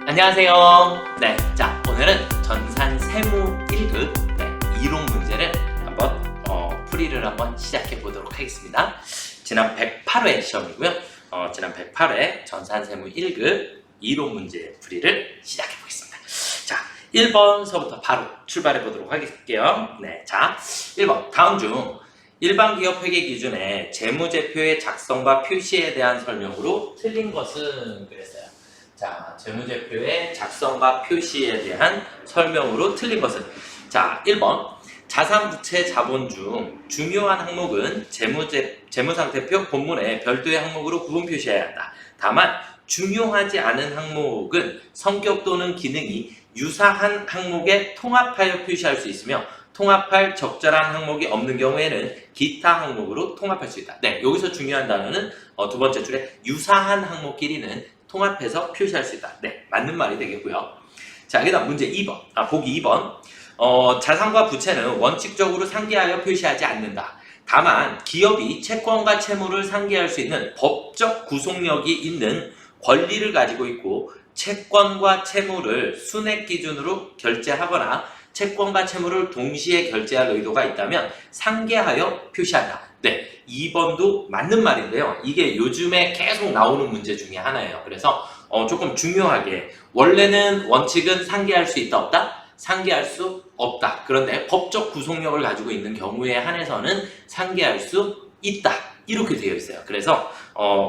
안녕하세요. 네, 자 오늘은 전산 세무 1급 이론 문제를 한번 풀이를 한번 시작해 보도록 하겠습니다. 지난 108회 시험이고요. 지난 108회 전산 세무 1급 이론 문제 풀이를 시작해 보겠습니다. 자, 1번서부터 바로 출발해 보도록 할게요. 네, 자 1번 다음 중 일반 기업 회계 기준에 재무제표의 작성과 표시에 대한 설명으로 틀린 것은 그랬어요. 자, 재무제표의 작성과 표시에 대한 설명으로 틀린 것은 자, 1번 자산, 부채, 자본 중 중요한 항목은 재무상태표 본문에 별도의 항목으로 구분 표시해야 한다. 다만 중요하지 않은 항목은 성격 또는 기능이 유사한 항목에 통합하여 표시할 수 있으며 통합할 적절한 항목이 없는 경우에는 기타 항목으로 통합할 수 있다. 네, 여기서 중요한 단어는 두 번째 줄에 유사한 항목끼리는 통합해서 표시할 수 있다. 네, 맞는 말이 되겠고요. 자, 그 다음 문제 2번, 보기 2번. 자산과 부채는 원칙적으로 상기하여 표시하지 않는다. 다만 기업이 채권과 채무를 상기할 수 있는 법적 구속력이 있는 권리를 가지고 있고 채권과 채무를 순액 기준으로 결제하거나 채권과 채무를 동시에 결제할 의도가 있다면 상계하여 표시한다. 네, 2번도 맞는 말인데요. 이게 요즘에 계속 나오는 문제 중에 하나예요. 그래서 조금 중요하게 원래는 원칙은 상계할 수 있다 없다? 상계할 수 없다. 그런데 법적 구속력을 가지고 있는 경우에 한해서는 상계할 수 있다. 이렇게 되어 있어요. 그래서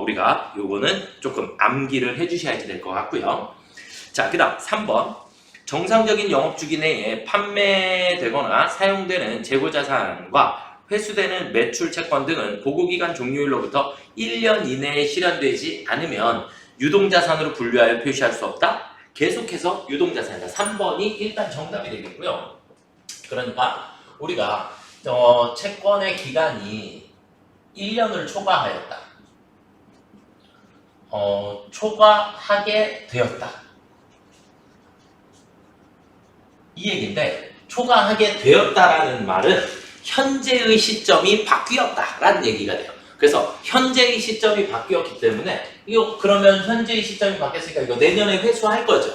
우리가 요거는 조금 암기를 해주셔야 될 것 같고요. 자, 그 다음 3번. 정상적인 영업주기 내에 판매되거나 사용되는 재고자산과 회수되는 매출 채권 등은 보고기간 종료일로부터 1년 이내에 실현되지 않으면 유동자산으로 분류하여 표시할 수 없다. 계속해서 유동자산이다. 3번이 일단 정답이 되겠고요. 그러니까 우리가 채권의 기간이 1년을 초과하였다. 초과하게 되었다. 이 얘기인데 초과하게 되었다라는 말은 현재의 시점이 바뀌었다라는 얘기가 돼요. 그래서 현재의 시점이 바뀌었기 때문에 이거 그러면 현재의 시점이 바뀌었으니까 이거 내년에 회수할 거죠.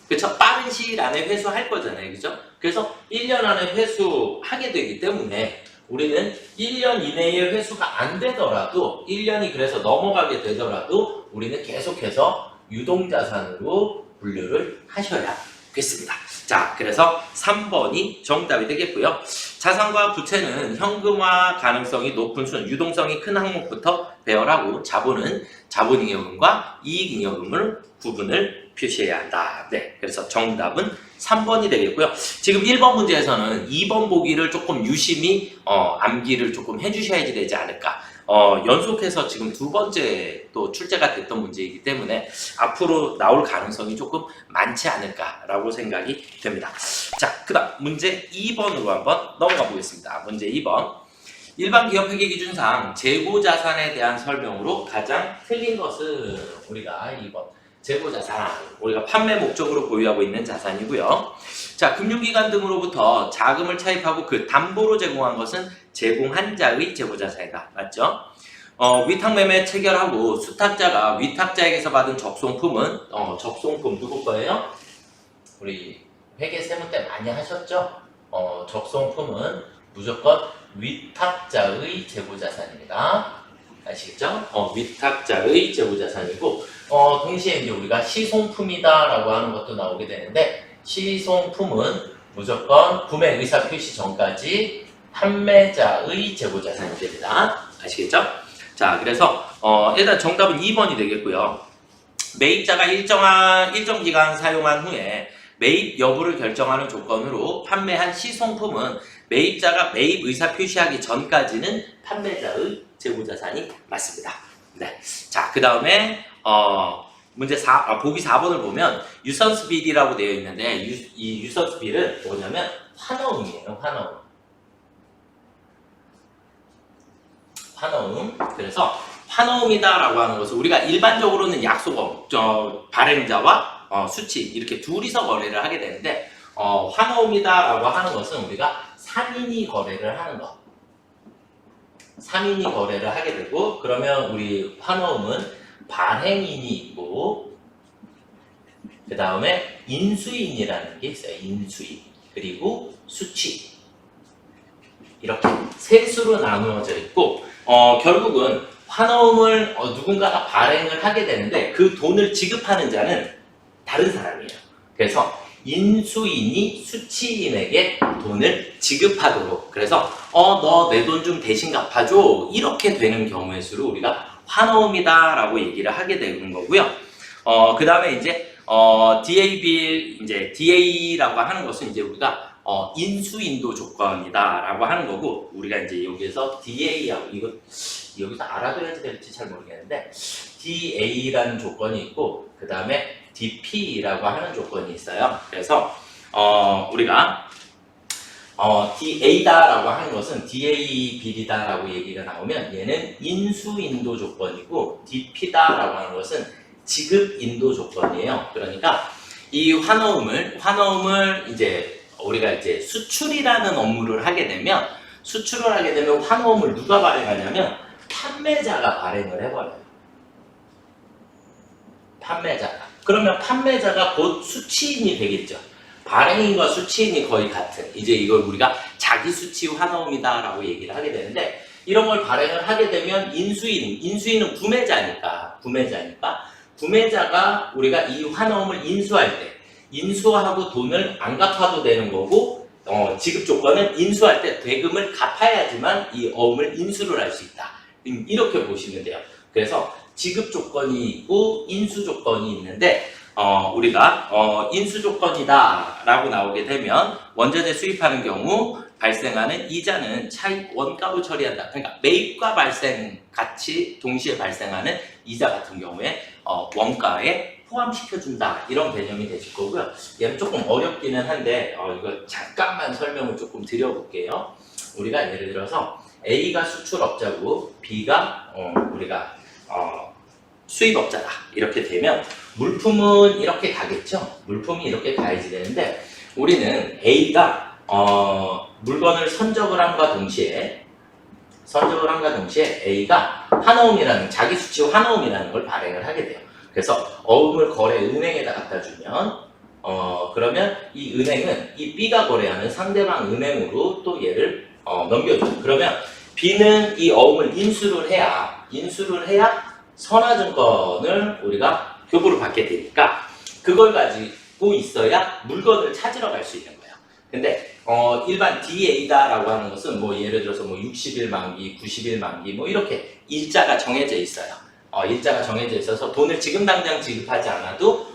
그렇죠? 빠른 시일 안에 회수할 거잖아요. 그렇죠? 그래서 1년 안에 회수하게 되기 때문에 우리는 1년 이내에 회수가 안 되더라도 1년이 그래서 넘어가게 되더라도 우리는 계속해서 유동자산으로 분류를 하셔야겠습니다. 자, 그래서 3번이 정답이 되겠고요. 자산과 부채는 현금화 가능성이 높은 유동성이 큰 항목부터 배열하고 자본은 자본잉여금과 이익잉여금을 구분을 표시해야 한다. 네, 그래서 정답은 3번이 되겠고요. 지금 1번 문제에서는 2번 보기를 조금 유심히 암기를 조금 해주셔야지 되지 않을까. 연속해서 지금 두 번째 또 출제가 됐던 문제이기 때문에 앞으로 나올 가능성이 조금 많지 않을까라고 생각이 됩니다. 자, 그 다음 문제 2번으로 한번 넘어가 보겠습니다. 문제 2번. 일반 기업 회계 기준상 재고자산에 대한 설명으로 가장 틀린 것은 우리가 2번. 재고자산, 우리가 판매 목적으로 보유하고 있는 자산이고요. 자, 금융기관 등으로부터 자금을 차입하고 그 담보로 제공한 것은 제공한 자의 재고자산이다. 맞죠? 위탁매매 체결하고 수탁자가 위탁자에게서 받은 적송품은 적송품 누구 거예요? 우리 회계 세무 때 많이 하셨죠? 적송품은 무조건 위탁자의 재고자산입니다. 아시겠죠? 위탁자의 재고자산이고 동시에 이제 우리가 시송품이다라고 하는 것도 나오게 되는데 시송품은 무조건 구매 의사 표시 전까지 판매자의 재고자산이 됩니다. 아시겠죠? 자, 그래서 일단 정답은 2번이 되겠고요. 매입자가 일정 기간 사용한 후에 매입 여부를 결정하는 조건으로 판매한 시송품은 매입자가 매입 의사 표시하기 전까지는 판매자의 재고자산이 맞습니다. 네. 자, 그 다음에 문제 보기 4번을 보면 유선스 빌이라고 되어 있는데 이 유선스 빌은 뭐냐면 환어음이에요. 환어음. 그래서 환어음이다라고 하는 것은 우리가 일반적으로는 약속어, 발행자와 수치 이렇게 둘이서 거래를 하게 되는데 환어음이다라고 하는 것은 우리가 3인이 거래를 하는 것. 3인이 거래를 하게 되고 그러면 우리 환어음은 발행인이 있고 그 다음에 인수인이라는 게 있어요. 인수인. 그리고 수취. 이렇게 세 수로 나누어져 있고 결국은 환어음을 누군가가 발행을 하게 되는데 그 돈을 지급하는 자는 다른 사람이에요. 그래서 인수인이 수취인에게 돈을 지급하도록, 그래서 너 내 돈 좀 대신 갚아줘, 이렇게 되는 경우의 수를 우리가 환어음이다 라고 얘기를 하게 되는 거고요. 그 다음에 이제 DAB, 이제 DA라고 하는 것은 이제 우리가 인수인도 조건이다 라고 하는 거고, 우리가 이제 여기에서 DA하고, 이거 여기서 알아둬야 될지 잘 모르겠는데, DA라는 조건이 있고, 그 다음에 DP라고 하는 조건이 있어요. 그래서 우리가 DA다라고 하는 것은 DA 비리다라고 얘기가 나오면 얘는 인수인도 조건이고, DP다라고 하는 것은 지급인도 조건이에요. 그러니까 이 환어음을 이제 우리가 이제 수출이라는 업무를 하게 되면, 환어음을 누가 발행하냐면 판매자가 발행을 해버려요. 판매자가. 그러면 판매자가 곧 수취인이 되겠죠. 발행인과 수취인이 거의 같은, 이제 이걸 우리가 자기 수취 환어음이다 라고 얘기를 하게 되는데, 이런 걸 발행을 하게 되면 인수인은 구매자가 우리가 이 환어음을 인수할 때, 인수하고 돈을 안 갚아도 되는 거고, 지급 조건은 인수할 때 대금을 갚아야지만 이 어음을 인수를 할 수 있다. 이렇게 보시면 돼요. 그래서 지급 조건이 있고 인수 조건이 있는데, 우리가 인수 조건이다 라고 나오게 되면 원자재 수입하는 경우 발생하는 이자는 차익 원가로 처리한다. 그러니까 매입과 발생 같이 동시에 발생하는 이자 같은 경우에 원가에 포함시켜준다, 이런 개념이 되실 거고요. 얘는 조금 어렵기는 한데 이거 잠깐만 설명을 조금 드려볼게요. 우리가 예를 들어서 A가 수출업자고 B가 우리가 수입업자다 이렇게 되면 물품은 이렇게 가겠죠. 물품이 이렇게 가야지 되는데, 우리는 A가 물건을 선적을 함과 동시에 A가 환어음이라는, 자기 수치 환어음이라는 걸 발행을 하게 돼요. 그래서 어음을 거래 은행에다 갖다 주면 그러면 이 은행은 이 B가 거래하는 상대방 은행으로 또 얘를 넘겨줘요. 그러면 B는 이 어음을 인수를 해야 선화증권을 우리가 교부를 받게 되니까 그걸 가지고 있어야 물건을 찾으러 갈 수 있는 거예요. 근데 일반 DA다라고 하는 것은 뭐 예를 들어서 뭐 60일 만기, 90일 만기 뭐 이렇게 일자가 정해져 있어요. 일자가 정해져 있어서 돈을 지금 당장 지급하지 않아도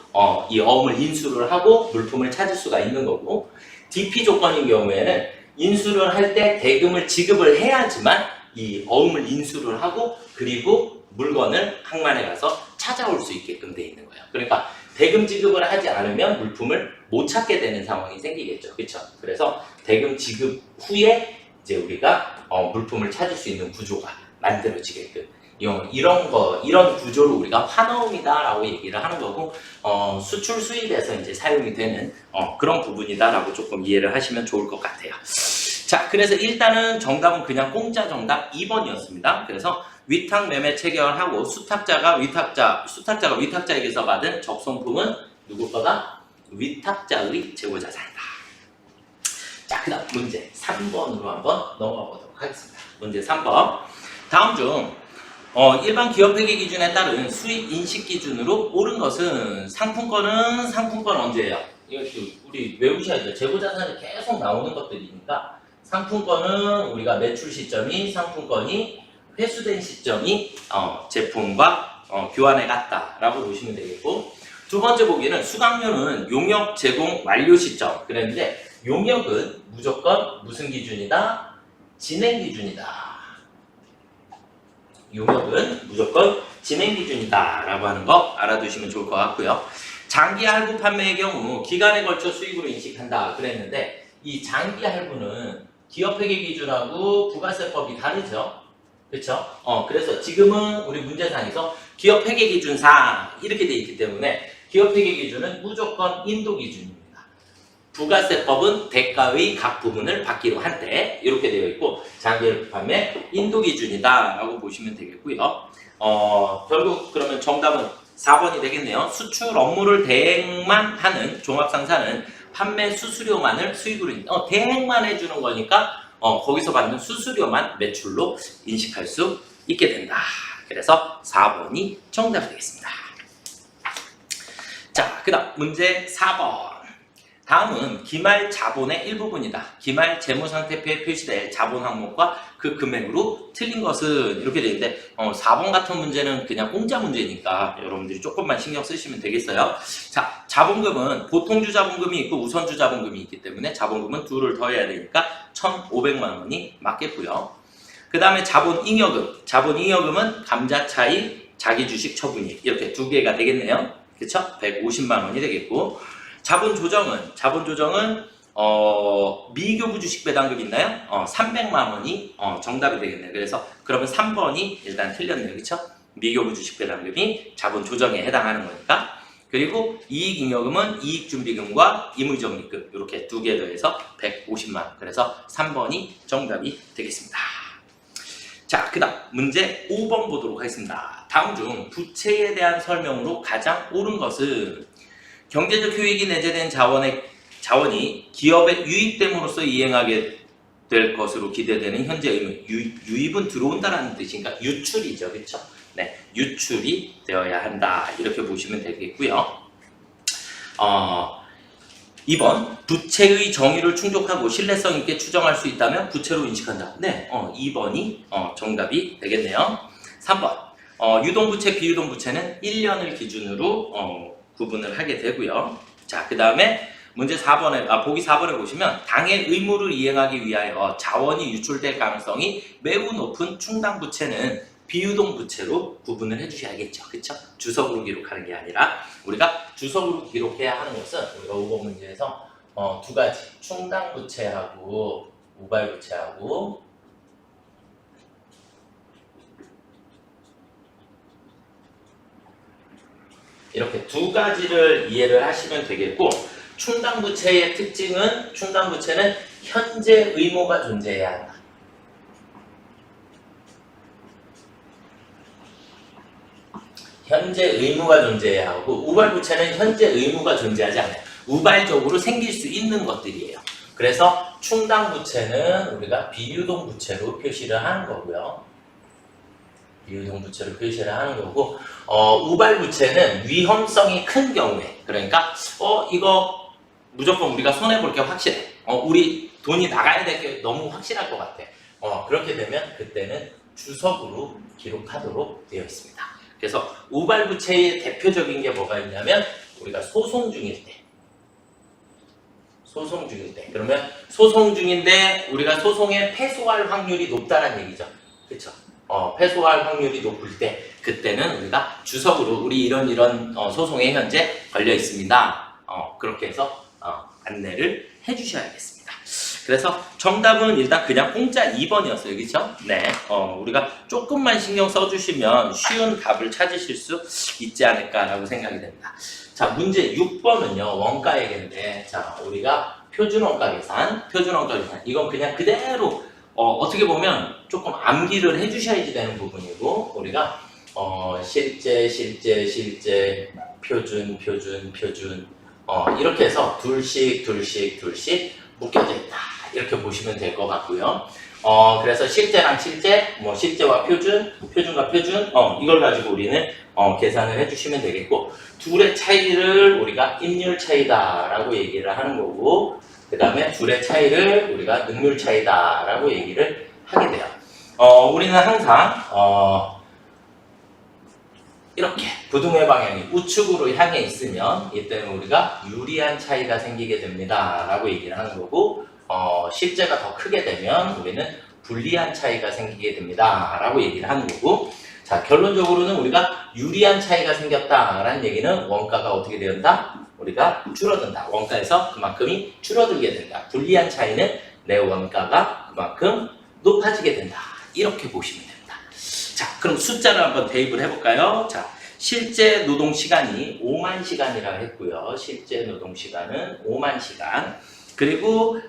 이 어음을 인수를 하고 물품을 찾을 수가 있는 거고, DP 조건인 경우에는 인수를 할 때 대금을 지급을 해야지만 이 어음을 인수를 하고 그리고 물건을 항만에 가서 찾아올 수 있게끔 돼 있는 거예요. 그러니까 대금 지급을 하지 않으면 물품을 못 찾게 되는 상황이 생기겠죠. 그렇죠? 그래서 대금 지급 후에 이제 우리가 물품을 찾을 수 있는 구조가 만들어지게끔, 이런 구조를 우리가 환어음이다라고 얘기를 하는 거고, 수출 수입에서 이제 사용이 되는 그런 부분이다라고 조금 이해를 하시면 좋을 것 같아요. 자, 그래서 일단은 정답은 그냥 공짜 정답 2번이었습니다. 그래서 위탁 매매 체결하고 수탁자가 위탁자에게서 받은 적성품은 누구 거다? 위탁자의 재고자산이다. 자, 그 다음 문제 3번으로 한번 넘어가 보도록 하겠습니다. 문제 3번. 다음 중 일반 기업회계 기준에 따른 수익 인식 기준으로 옳은 것은, 상품권 언제예요? 이거 우리 외우셔야죠. 재고자산이 계속 나오는 것들이니까, 상품권은 우리가 매출 시점이, 상품권이 회수된 시점이 제품과 교환해 갔다라고 보시면 되겠고, 두 번째 보기는 수강료는 용역 제공 완료 시점 그랬는데, 용역은 무조건 무슨 기준이다? 진행 기준이다. 용역은 무조건 진행 기준이다 라고 하는 거 알아두시면 좋을 것 같고요. 장기 할부 판매의 경우 기간에 걸쳐 수익으로 인식한다 그랬는데, 이 장기 할부는 기업회계 기준하고 부가세법이 다르죠. 그렇죠? 그래서 지금은 우리 문제상에서 기업회계 기준상 이렇게 돼 있기 때문에 기업회계 기준은 무조건 인도 기준입니다. 부가세법은 대가의 각 부분을 받기로 한때 이렇게 되어 있고, 장기 판매 인도 기준이다 라고 보시면 되겠고요. 결국 그러면 정답은 4번이 되겠네요. 수출 업무를 대행만 하는 종합상사는 판매 수수료만을 수익으로 대행만 해주는 거니까 거기서 받는 수수료만 매출로 인식할 수 있게 된다. 그래서 4번이 정답이 되겠습니다. 자, 그 다음 문제 4번. 다음은 기말 자본의 일부분이다. 기말 재무상태표에 표시될 자본 항목과 그 금액으로 틀린 것은 이렇게 되어 있는데 4번 같은 문제는 그냥 공짜 문제니까 여러분들이 조금만 신경 쓰시면 되겠어요. 자, 자본금은 보통주 자본금이 있고 우선주 자본금이 있기 때문에 자본금은 둘을 더해야 되니까 1,500만 원이 맞겠고요. 그 다음에 자본잉여금. 자본잉여금은 감자차익, 자기주식 처분이 이렇게 두 개가 되겠네요. 그쵸? 150만 원이 되겠고, 자본조정은 미교부 주식 배당금 있나요? 300만 원이 정답이 되겠네요. 그래서 그러면 3번이 일단 틀렸네요. 그쵸? 미교부 주식 배당금이 자본조정에 해당하는 거니까. 그리고 이익잉여금은 이익준비금과 임의적립금 이렇게 두 개 더해서 150만 원. 그래서 3번이 정답이 되겠습니다. 자, 그 다음 문제 5번 보도록 하겠습니다. 다음 중 부채에 대한 설명으로 가장 옳은 것은 경제적 효익이 내재된 자원이 기업에 유입됨으로써 이행하게 될 것으로 기대되는 현재 의무. 유입은 들어온다라는 뜻이니까 유출이죠. 그렇죠? 네, 유출이 되어야 한다. 이렇게 보시면 되겠고요. 2번 부채의 정의를 충족하고 신뢰성 있게 추정할 수 있다면 부채로 인식한다. 네, 2번이 정답이 되겠네요. 3번 유동부채, 비유동부채는 1년을 기준으로 구분을 하게 되고요. 자, 그 다음에 문제 4번에 보기 4번에 보시면 당의 의무를 이행하기 위하여 자원이 유출될 가능성이 매우 높은 충당부채는 비유동부채로 구분을 해주셔야겠죠. 그쵸? 주석으로 기록하는 게 아니라 우리가 주석으로 기록해야 하는 것은 우리가 5번 문제에서 두 가지 충당부채하고 우발부채하고 이렇게 두 가지를 이해를 하시면 되겠고, 충당부채의 특징은 충당부채는 현재 의무가 존재해야 한다. 현재 의무가 존재해야 하고, 우발부채는 현재 의무가 존재하지 않아요. 우발적으로 생길 수 있는 것들이에요. 그래서 충당부채는 우리가 비유동부채로 표시를 하는 거고요. 비유동부채로 표시를 하는 거고, 우발부채는 위험성이 큰 경우에, 그러니까 이거 무조건 우리가 손해볼 게 확실해. 우리 돈이 나가야 될 게 너무 확실할 것 같아. 그렇게 되면 그때는 주석으로 기록하도록 되어 있습니다. 그래서 우발부채의 대표적인 게 뭐가 있냐면 우리가 소송 중일 때. 그러면 소송 중인데 우리가 소송에 패소할 확률이 높다는 얘기죠. 그렇죠? 패소할 확률이 높을 때 그때는 우리가 주석으로 우리 이런 소송에 현재 걸려 있습니다. 그렇게 해서 안내를 해주셔야겠습니다. 그래서 정답은 일단 그냥 공짜 2번이었어요. 그렇죠? 네. 우리가 조금만 신경 써주시면 쉬운 답을 찾으실 수 있지 않을까라고 생각이 됩니다. 자, 문제 6번은요. 원가액인데, 자, 우리가 표준원가 계산. 이건 그냥 그대로 어떻게 보면 조금 암기를 해주셔야지 되는 부분이고, 우리가 실제, 표준 이렇게 해서 둘씩 묶여져 있다. 이렇게 보시면 될 것 같고요. 그래서 실제랑 실제, 실제와 표준과 표준, 이걸 가지고 우리는 계산을 해주시면 되겠고, 둘의 차이를 우리가 임률 차이다라고 얘기를 하는 거고, 그 다음에 둘의 차이를 우리가 능률 차이다라고 얘기를 하게 돼요. 우리는 항상 이렇게 부등의 방향이 우측으로 향해 있으면 이때는 우리가 유리한 차이가 생기게 됩니다 라고 얘기를 하는 거고, 실제가 더 크게 되면 우리는 불리한 차이가 생기게 됩니다 라고 얘기를 하는 거고, 자, 결론적으로는 우리가 유리한 차이가 생겼다라는 얘기는 원가가 어떻게 된다? 우리가 줄어든다. 원가에서 그만큼이 줄어들게 된다. 불리한 차이는 내 원가가 그만큼 높아지게 된다. 이렇게 보시면 됩니다. 자, 그럼 숫자를 한번 대입을 해볼까요? 자, 실제 노동 시간이 5만 시간이라고 했고요. 실제 노동 시간은 5만 시간. 그리고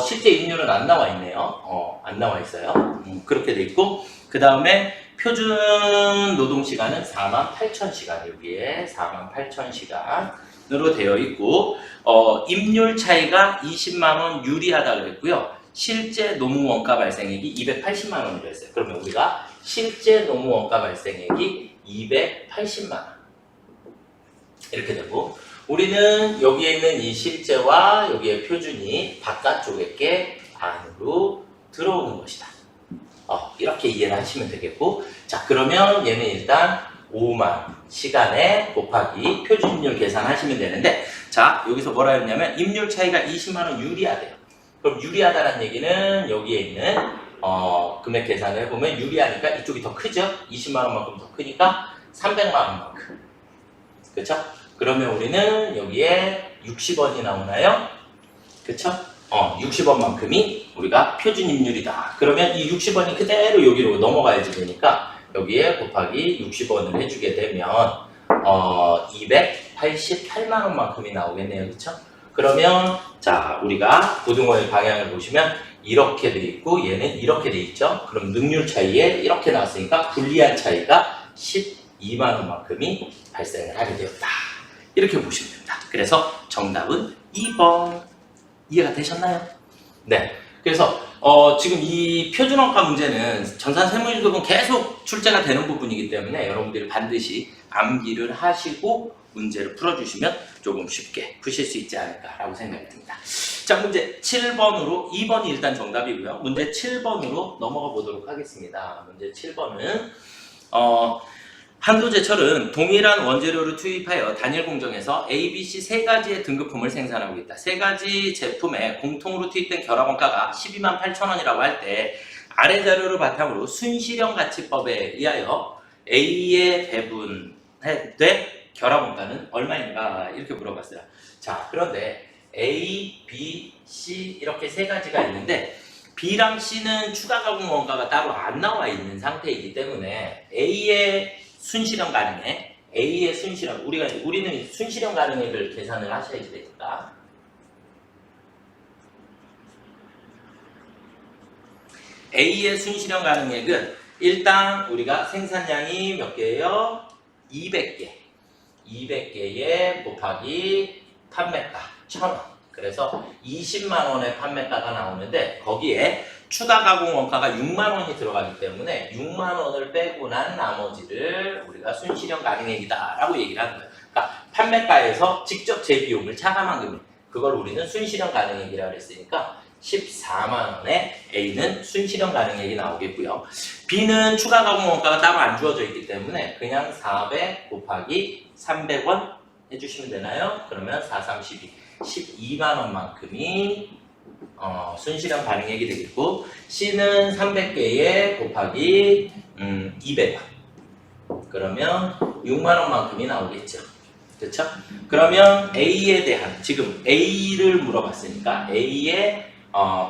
실제 임률은 안 나와 있네요. 안 나와 있어요. 그렇게 돼 있고, 그 다음에 표준 노동시간은 48,000시간, 여기에 48,000시간으로 되어 있고, 임률 차이가 20만원 유리하다 그랬고요. 실제 노무 원가 발생액이 280만원이라 했어요. 그러면 우리가 실제 노무 원가 발생액이 280만원. 이렇게 되고, 우리는 여기에 있는 이 실제와 여기에 표준이 바깥쪽에 게 안으로 들어오는 것이다. 이렇게 이해를 하시면 되겠고, 자, 그러면 얘는 일단 5만 시간에 곱하기 표준임률 계산하시면 되는데, 자, 여기서 뭐라 했냐면 임률 차이가 20만원 유리하대요. 그럼 유리하다는 얘기는 여기에 있는 금액 계산을 해보면 유리하니까 이쪽이 더 크죠? 20만원만큼 더 크니까 300만원만큼. 그쵸? 그러면 우리는 여기에 60원이 나오나요? 그쵸? 60원만큼이 우리가 표준임률이다. 그러면 이 60원이 그대로 여기로 넘어가야지 되니까 여기에 곱하기 60원을 해주게 되면 288만원만큼이 나오겠네요. 그쵸? 그러면 자, 우리가 고등어의 방향을 보시면 이렇게 돼 있고 얘는 이렇게 돼 있죠. 그럼 능률 차이에 이렇게 나왔으니까 불리한 차이가 12만원만큼이 발생을 하게 되었다. 이렇게 보시면 됩니다. 그래서 정답은 2번. 이해가 되셨나요? 네. 그래서 지금 이 표준원가 문제는 전산 세무일급은 계속 출제가 되는 부분이기 때문에 여러분들이 반드시 암기를 하시고 문제를 풀어주시면 조금 쉽게 푸실 수 있지 않을까라고 생각이 듭니다. 자, 문제 7번으로 2번이 일단 정답이고요. 문제 7번으로 넘어가 보도록 하겠습니다. 문제 7번은 한도제철은 동일한 원재료를 투입하여 단일 공정에서 A, B, C 세 가지의 등급품을 생산하고 있다. 세 가지 제품에 공통으로 투입된 결합원가가 12만 8천원이라고 할 때 아래 자료를 바탕으로 순실현가치법에 의하여 A에 배분된 결합원가는 얼마인가 이렇게 물어봤어요. 자, 그런데 A, B, C 이렇게 세 가지가 있는데 B랑 C는 추가 가공 원가가 따로 안 나와 있는 상태이기 때문에 A의 순실현 가능액, A의 순실현, 우리는 순실현 가능액을 계산을 하셔야 되니까 A의 순실현 가능액은 일단 우리가 생산량이 몇 개예요? 200개. 200개에 곱하기 판매가 1,000원. 그래서 20만원의 판매가가 나오는데 거기에 추가 가공 원가가 6만원이 들어가기 때문에 6만원을 빼고 난 나머지를 우리가 순실현 가능액이다 라고 얘기를 하는 거예요. 그러니까 판매가에서 직접 재비용을 차감한 금액, 그걸 우리는 순실현 가능액이라고 했으니까 14만원에 A는 순실현 가능액이 나오겠고요. B는 추가 가공 원가가 따로 안 주어져 있기 때문에 그냥 400 곱하기 300원 해주시면 되나요? 그러면 4, 3, 12, 12만원만큼이 순실현 가능액이 되겠고, C는 300개에 곱하기 200원. 그러면 6만원만큼이 나오겠죠. 그렇죠? 그러면 A에 대한, 지금 A를 물어봤으니까 A에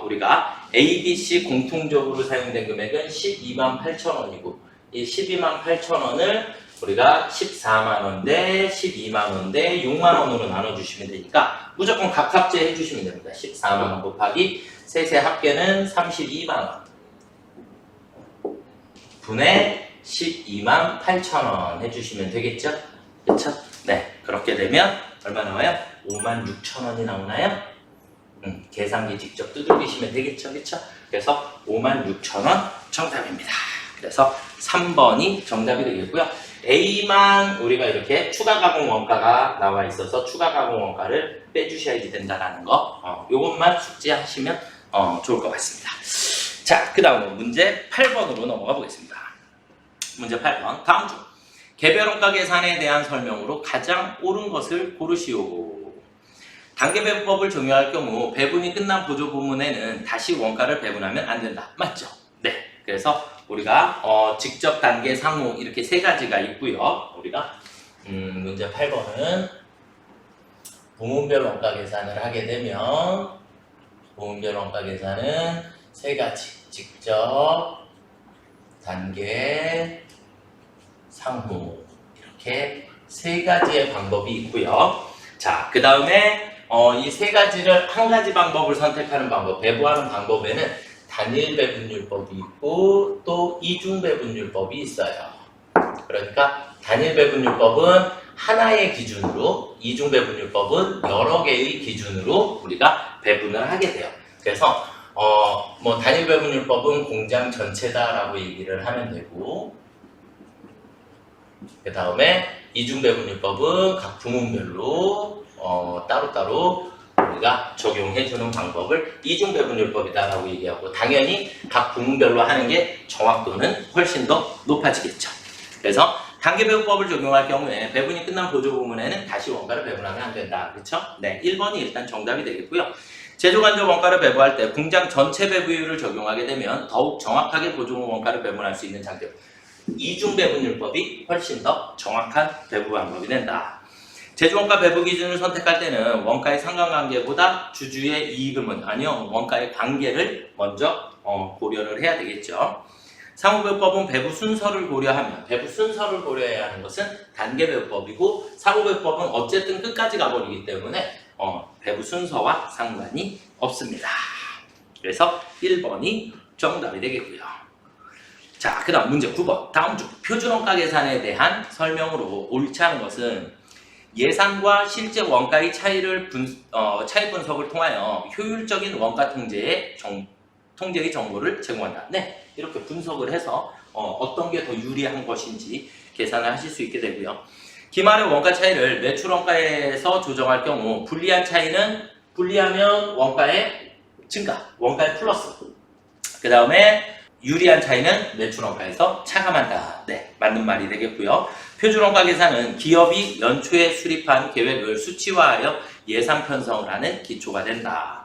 우리가 A, B, C 공통적으로 사용된 금액은 12만 8천원이고 이 12만 8천원을 우리가 14만원 대 12만원 대 6만원으로 나눠주시면 되니까 무조건 각합제 해주시면 됩니다. 14만원 곱하기 셋의 합계는 32만원 분의 12만 8천원 해주시면 되겠죠? 그렇죠? 네, 그렇게 되면 얼마 나와요? 5만 6천원이 나오나요? 계산기 직접 두들기시면 되겠죠? 그렇죠? 그래서 5만 6천원 정답입니다. 그래서 3번이 정답이 되겠고요. A만 우리가 이렇게 추가 가공 원가가 나와 있어서 추가 가공 원가를 빼주셔야지 된다는 거, 요것만 숙지하시면 좋을 것 같습니다. 자, 그 다음은 문제 8번으로 넘어가 보겠습니다. 문제 8번. 다음 중 개별 원가 계산에 대한 설명으로 가장 옳은 것을 고르시오. 단계 배분법을 적용할 경우 배분이 끝난 보조 부문에는 다시 원가를 배분하면 안 된다. 맞죠? 네. 그래서 우리가 직접 단계 상호 이렇게 세 가지가 있고요. 우리가 문제 8번은 부문별 원가 계산을 하게 되면 부문별 원가 계산은 세 가지. 직접, 단계, 상호 이렇게 세 가지의 방법이 있고요. 자, 그 다음에 이 세 가지를 한 가지 방법을 선택하는 방법, 배분하는 방법에는 단일 배분율법이 있고 또 이중 배분율법이 있어요. 그러니까 단일 배분율법은 하나의 기준으로, 이중 배분율법은 여러 개의 기준으로 우리가 배분을 하게 돼요. 그래서 뭐 단일 배분율법은 공장 전체다라고 얘기를 하면 되고, 그 다음에 이중 배분율법은 각 부문별로 따로따로 우리가 적용해주는 방법을 이중 배분율법이다라고 얘기하고, 당연히 각 부문별로 하는 게 정확도는 훨씬 더 높아지겠죠. 그래서 단계 배분법을 적용할 경우에 배분이 끝난 보조 부문에는 다시 원가를 배분하면 안 된다. 그렇죠? 네, 1번이 일단 정답이 되겠고요. 제조간접 원가를 배부할 때 공장 전체 배부율을 적용하게 되면 더욱 정확하게 보조 원가를 배분할 수 있는 장점. 이중 배분율법이 훨씬 더 정확한 배분 방법이 된다. 제조원가 배분 기준을 선택할 때는 원가의 상관관계보다 주주의 이익은 아니요, 원가의 관계를 먼저 고려를 해야 되겠죠. 상호배분법은 배부 순서를 고려하면, 배부 순서를 고려해야 하는 것은 단계 배분법이고, 상호배분법은 어쨌든 끝까지 가버리기 때문에 배부 순서와 상관이 없습니다. 그래서 1번이 정답이 되겠고요. 자, 그 다음 문제 9번. 다음 중 표준원가 계산에 대한 설명으로 옳지 않은 것은 예상과 실제 원가의 차이 분석을 통하여 효율적인 원가 통제의 정보를 제공한다. 네, 이렇게 분석을 해서 어떤 게 더 유리한 것인지 계산을 하실 수 있게 되고요. 기말의 원가 차이를 매출 원가에서 조정할 경우 불리하면 원가의 증가, 원가의 플러스. 그 다음에 유리한 차이는 매출 원가에서 차감한다. 네, 맞는 말이 되겠고요. 표준 원가 계산은 기업이 연초에 수립한 계획을 수치화하여 예상 편성을 하는 기초가 된다.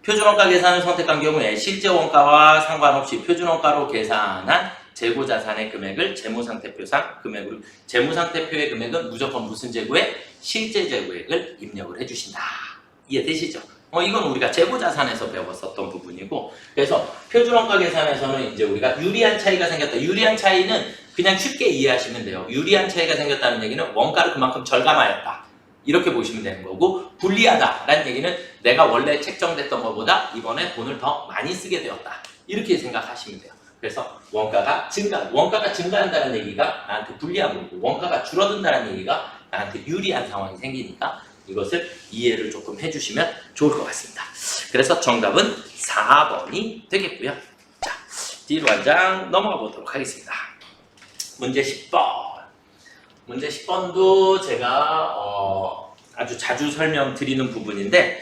표준 원가 계산을 선택한 경우에 실제 원가와 상관없이 표준 원가로 계산한 재고 자산의 금액을 재무상태표상 금액으로, 재무상태표의 금액은 무조건 무슨 재고에? 실제 재고액을 입력을 해주신다. 이해되시죠? 이건 우리가 재고 자산에서 배웠었던 부분이고, 그래서 표준 원가 계산에서는 이제 우리가 유리한 차이가 생겼다. 유리한 차이는 그냥 쉽게 이해하시면 돼요. 유리한 차이가 생겼다는 얘기는 원가를 그만큼 절감하였다. 이렇게 보시면 되는 거고, 불리하다라는 얘기는 내가 원래 책정됐던 것보다 이번에 돈을 더 많이 쓰게 되었다. 이렇게 생각하시면 돼요. 그래서 원가가 증가한다는 얘기가 나한테 불리한 거고, 원가가 줄어든다는 얘기가 나한테 유리한 상황이 생기니까 이것을 이해를 조금 해주시면 좋을 것 같습니다. 그래서 정답은 4번이 되겠고요. 자, 뒤로 한 장 넘어가 보도록 하겠습니다. 문제 10번. 문제 10번도 제가 아주 자주 설명드리는 부분인데,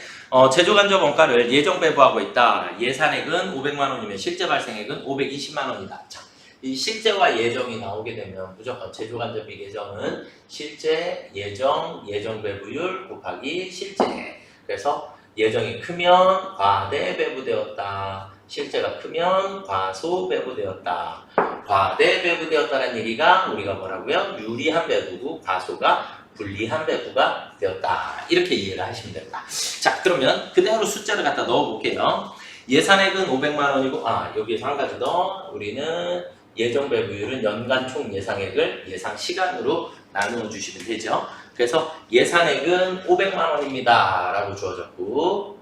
제조간접 원가를 예정 배부하고 있다. 예산액은 500만 원이면 실제 발생액은 520만 원이다. 자, 이 실제와 예정이 나오게 되면 무조건 제조간접비 계정은 실제, 예정 배부율 곱하기 실제. 그래서 예정이 크면 과대 배부되었다. 실제가 크면 과소 배부되었다. 과대 배부되었다는 얘기가 우리가 뭐라고요? 유리한 배부고, 과소가 불리한 배부가 되었다. 이렇게 이해를 하시면 됩니다. 자, 그러면 그대로 숫자를 갖다 넣어볼게요. 예산액은 500만 원이고, 여기에서 한 가지 더, 우리는 예정 배부율은 연간 총 예상액을 예상 시간으로 나누어 주시면 되죠. 그래서 예산액은 500만 원입니다. 라고 주어졌고,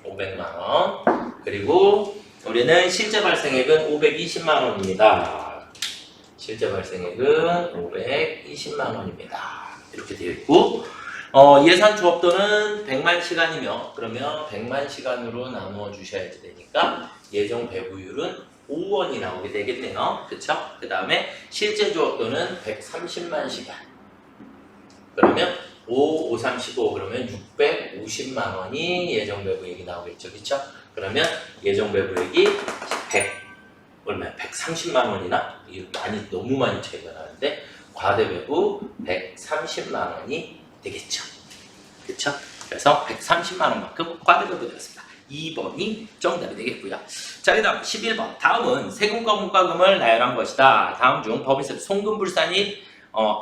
500만 원. 그리고 우리는 실제 발생액은 520만 원입니다. 실제 발생액은 520만 원입니다. 이렇게 되어 있고, 예산 조업도는 100만 시간이며, 그러면 100만 시간으로 나누어 주셔야지 되니까 예정 배부율은 5원이 나오게 되겠네요. 그쵸? 그 다음에 실제 조업도는 130만 시간. 그러면 5, 35, 그러면 650만 원이 예정 배부액이 나오겠죠. 그쵸? 그러면 예정 배부액이 130만 원이나? 너무 많이 차이가 나는데, 과대 배부 130만 원이 되겠죠. 그쵸? 그래서 130만 원만큼 과대 배부 되었습니다. 2번이 정답이 되겠고요. 자, 그 다음 11번. 다음은 세금과 분과금을 나열한 것이다. 다음 중 법인세 송금불산이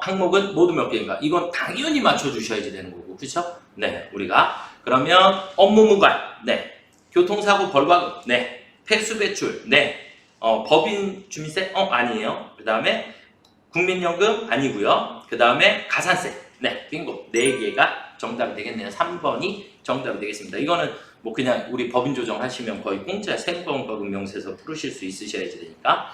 항목은 모두 몇 개인가? 이건 당연히 맞춰주셔야지 되는 거고, 그쵸? 네, 우리가 그러면 업무 무관, 네, 교통사고 벌과금, 네, 폐수 배출, 네, 법인 주민세, 아니에요. 그 다음에 국민연금 아니고요. 그 다음에 가산세, 네, 빙고, 4개가 정답이 되겠네요. 3번이 정답이 되겠습니다. 이거는 뭐 그냥 우리 법인 조정하시면 거의 공짜 세무법인법 명세서 풀으실 수 있으셔야지 되니까.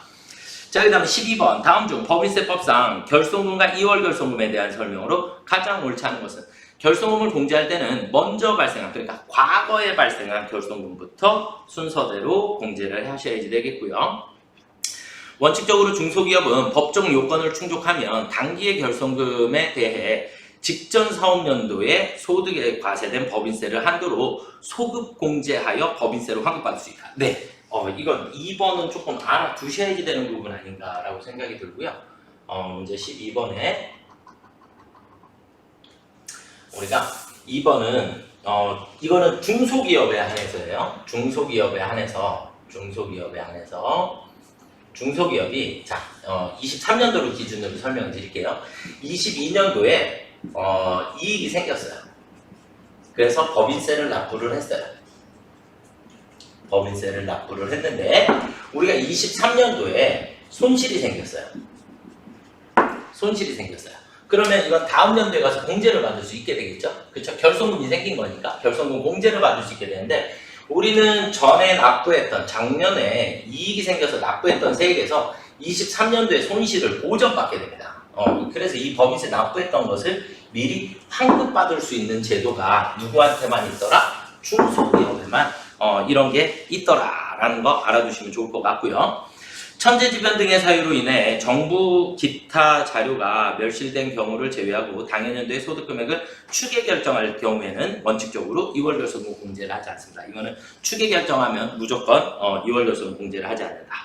자, 그 다음에 12번. 다음 중 법인세법상 결손금과 이월 결손금에 대한 설명으로 가장 옳지 않은 것은 결손금을 공제할 때는 먼저 발생한, 그러니까 과거에 발생한 결손금부터 순서대로 공제를 하셔야지 되겠고요. 원칙적으로 중소기업은 법정 요건을 충족하면 당기의 결손금에 대해 직전 사업연도에 소득에 과세된 법인세를 한도로 소급 공제하여 법인세로 환급받을 수 있다. 네, 이건 2번은 조금 알아두셔야지 되는 부분 아닌가라고 생각이 들고요. 문제 12번에 우리가 2번은 이거는 중소기업에 한해서예요. 중소기업에 한해서 중소기업이 자 23년도를 기준으로 설명을 드릴게요. 22년도에 이익이 생겼어요. 그래서 법인세를 납부를 했어요. 법인세를 납부를 했는데 우리가 23년도에 손실이 생겼어요. 그러면 이건 다음 연도에 가서 공제를 받을 수 있게 되겠죠? 그렇죠? 결손금이 생긴 거니까 결손금 공제를 받을 수 있게 되는데 우리는 전에 납부했던 작년에 이익이 생겨서 납부했던 세액에서 23년도에 손실을 보전받게 됩니다. 그래서 이 법인세 납부했던 것을 미리 환급받을 수 있는 제도가 누구한테만 있더라? 중소기업에만 이런 게 있더라라는 거 알아두시면 좋을 것 같고요. 천재지변 등의 사유로 인해 정부 기타 자료가 멸실된 경우를 제외하고 당연연도의 소득금액을 추계 결정할 경우에는 원칙적으로 2월 결손금 공제를 하지 않습니다. 이거는 추계 결정하면 무조건 2월 결손금 공제를 하지 않는다.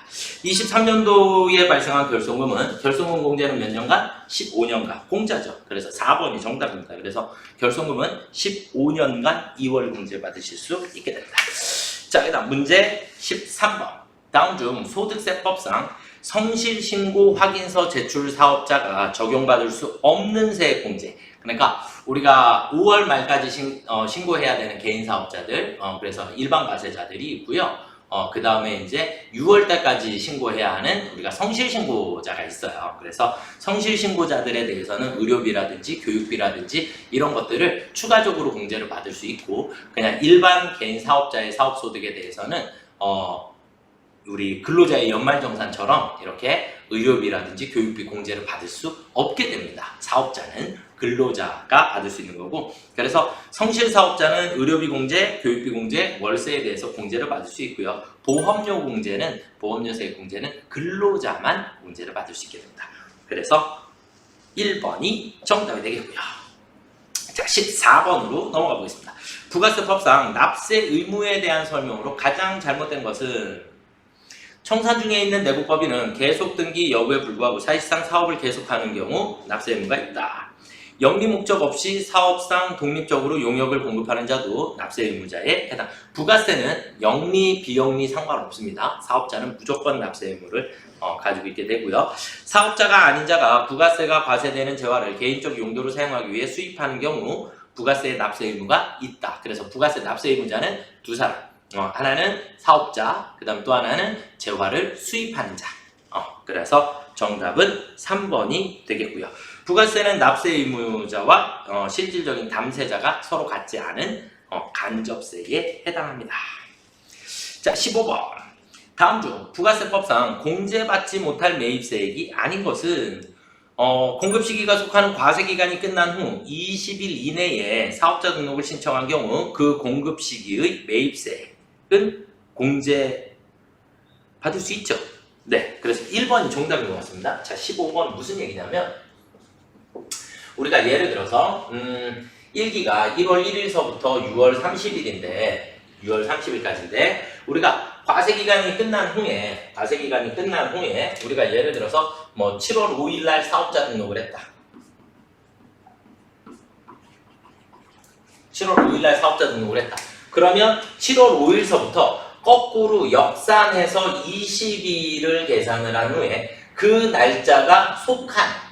23년도에 발생한 결손금은 결손금 공제는 몇 년간? 15년간 공짜죠. 그래서 4번이 정답입니다. 그래서 결손금은 15년간 2월 공제 받으실 수 있게 됩니다. 자, 그다음 문제 13번. 다음 중 소득세법상 성실신고 확인서 제출 사업자가 적용받을 수 없는 세액공제. 그러니까 우리가 5월 말까지 신고해야 되는 개인사업자들, 그래서 일반 과세자들이 있고요. 그 다음에 이제 6월 달까지 신고해야 하는 우리가 성실신고자가 있어요. 그래서 성실신고자들에 대해서는 의료비라든지 교육비라든지 이런 것들을 추가적으로 공제를 받을 수 있고, 그냥 일반 개인사업자의 사업소득에 대해서는 우리 근로자의 연말정산처럼 이렇게 의료비라든지 교육비 공제를 받을 수 없게 됩니다. 사업자는 근로자가 받을 수 있는 거고, 그래서 성실사업자는 의료비 공제, 교육비 공제, 월세에 대해서 공제를 받을 수 있고요. 보험료세액 공제는 근로자만 공제를 받을 수 있게 됩니다. 그래서 1번이 정답이 되겠고요. 자, 14번으로 넘어가 보겠습니다. 부가세법상 납세 의무에 대한 설명으로 가장 잘못된 것은 청산 중에 있는 내국법인은 계속 등기 여부에 불구하고 사실상 사업을 계속하는 경우 납세 의무가 있다. 영리 목적 없이 사업상 독립적으로 용역을 공급하는 자도 납세 의무자에 해당. 부가세는 영리, 비영리 상관없습니다. 사업자는 무조건 납세 의무를 가지고 있게 되고요. 사업자가 아닌 자가 부가세가 과세되는 재화를 개인적 용도로 사용하기 위해 수입하는 경우 부가세의 납세 의무가 있다. 그래서 부가세 납세 의무자는 두 사람. 하나는 사업자, 그 다음 또 하나는 재화를 수입하는 자. 그래서 정답은 3번이 되겠고요. 부가세는 납세 의무자와 실질적인 담세자가 서로 같지 않은 간접세에 해당합니다. 자, 15번. 다음 중 부가세법상 공제받지 못할 매입세액이 아닌 것은 공급 시기가 속하는 과세기간이 끝난 후 20일 이내에 사업자 등록을 신청한 경우 그 공급 시기의 매입세액은 공제 받을 수 있죠. 네, 그래서 1번이 정답인 것 같습니다. 자, 15번 무슨 얘기냐면 우리가 예를 들어서 1기가 1월 1일서부터 6월 30일인데 우리가 과세기간이 끝난 후에 우리가 예를 들어서 뭐 7월 5일날 사업자 등록을 했다. 7월 5일날 사업자 등록을 했다. 그러면 7월 5일서부터 거꾸로 역산해서 20일을 계산을 한 후에 그 날짜가 속한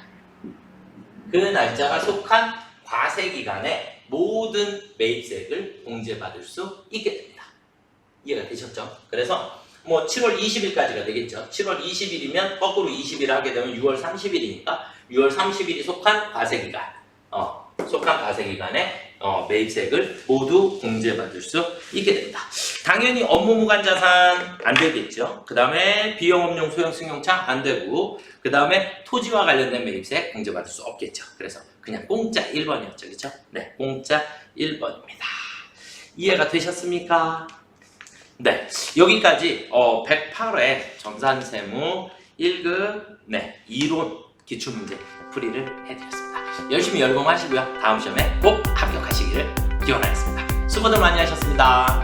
과세기간에 모든 매입세액을 공제받을 수 있게 됩니다. 이해가 되셨죠? 그래서 뭐 7월 20일까지가 되겠죠. 7월 20일이면 거꾸로 20일을 하게 되면 6월 30일이니까 6월 30일이 속한 과세기간에 매입세액을 모두 공제받을 수 있게 됩니다. 당연히 업무 무관 자산 안 되겠죠. 그 다음에 비영업용 소형 승용차 안 되고, 그 다음에 토지와 관련된 매입세액 공제받을 수 없겠죠. 그래서 그냥 공짜 1번이었죠. 그렇죠? 네, 공짜 1번입니다. 이해가 되셨습니까? 네, 여기까지 108회 정산세무 1급 이론 기출문제 풀이를 해드렸습니다. 열심히 열공하시고요. 다음 시험에 꼭 합격하시기를 기원하겠습니다. 수고들 많이 하셨습니다.